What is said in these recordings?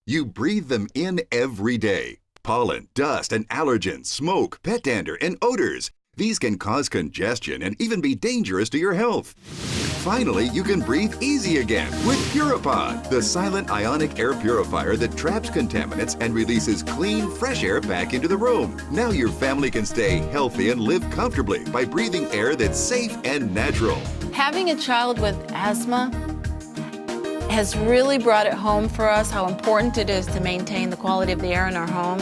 You breathe them in every day. Pollen, dust, and allergens, smoke, pet dander, and odors. These can cause congestion and even be dangerous to your health. Finally, you can breathe easy again with Puripod, the silent ionic air purifier that traps contaminants and releases clean, fresh air back into the room. Now your family can stay healthy and live comfortably by breathing air that's safe and natural. Having a child with asthma has really brought it home for us how important it is to maintain the quality of the air in our home,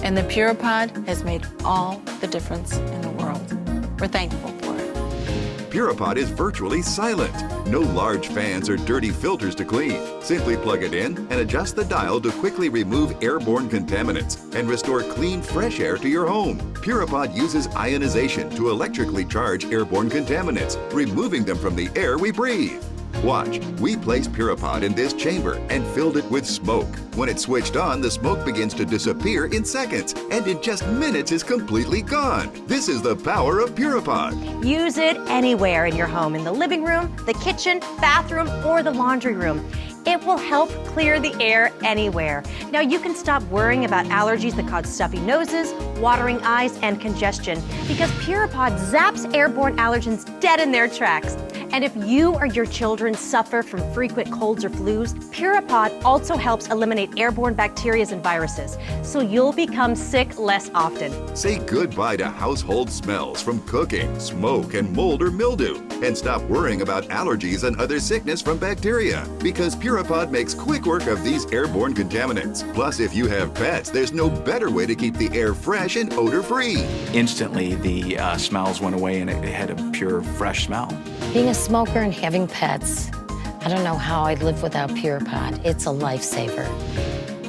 and the Puripod has made all the difference in the world. We're thankful for it. Puripod is virtually silent. No large fans or dirty filters to clean. Simply plug it in and adjust the dial to quickly remove airborne contaminants and restore clean, fresh air to your home. Puripod uses ionization to electrically charge airborne contaminants, removing them from the air we breathe. Watch, we placed Puripod in this chamber and filled it with smoke. When it's switched on, the smoke begins to disappear in seconds, and in just minutes is completely gone. This is the power of Puripod. Use it anywhere in your home, in the living room, the kitchen, bathroom, or the laundry room. It will help clear the air anywhere. Now you can stop worrying about allergies that cause stuffy noses, watering eyes, and congestion because Puripod zaps airborne allergens dead in their tracks. And if you or your children suffer from frequent colds or flus, Puripod also helps eliminate airborne bacteria and viruses, so you'll become sick less often. Say goodbye to household smells from cooking, smoke, and mold or mildew, and stop worrying about allergies and other sickness from bacteria, because Puripod makes quick work of these airborne contaminants. Plus, if you have pets, there's no better way to keep the air fresh and odor-free. Instantly, the smells went away and it had a pure, fresh smell. Being a smoker and having pets, I don't know how I'd live without Puripod. It's a lifesaver.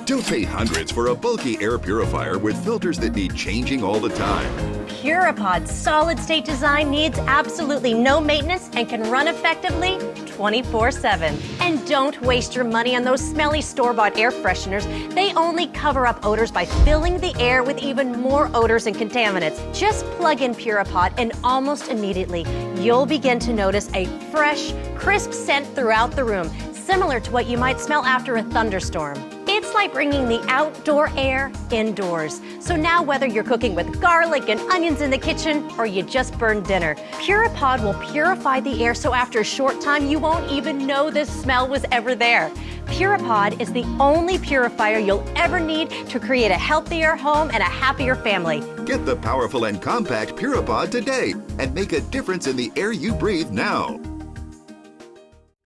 Don't pay hundreds for a bulky air purifier with filters that need changing all the time. Puripod's solid-state design needs absolutely no maintenance and can run effectively 24/7. And don't waste your money on those smelly store-bought air fresheners. They only cover up odors by filling the air with even more odors and contaminants. Just plug in Puripod and almost immediately you'll begin to notice a fresh, crisp scent throughout the room, similar to what you might smell after a thunderstorm. It's like bringing the outdoor air indoors. So now whether you're cooking with garlic and onions in the kitchen or you just burned dinner, Puripod will purify the air so after a short time you won't even know this smell was ever there. Puripod is the only purifier you'll ever need to create a healthier home and a happier family. Get the powerful and compact Puripod today and make a difference in the air you breathe now.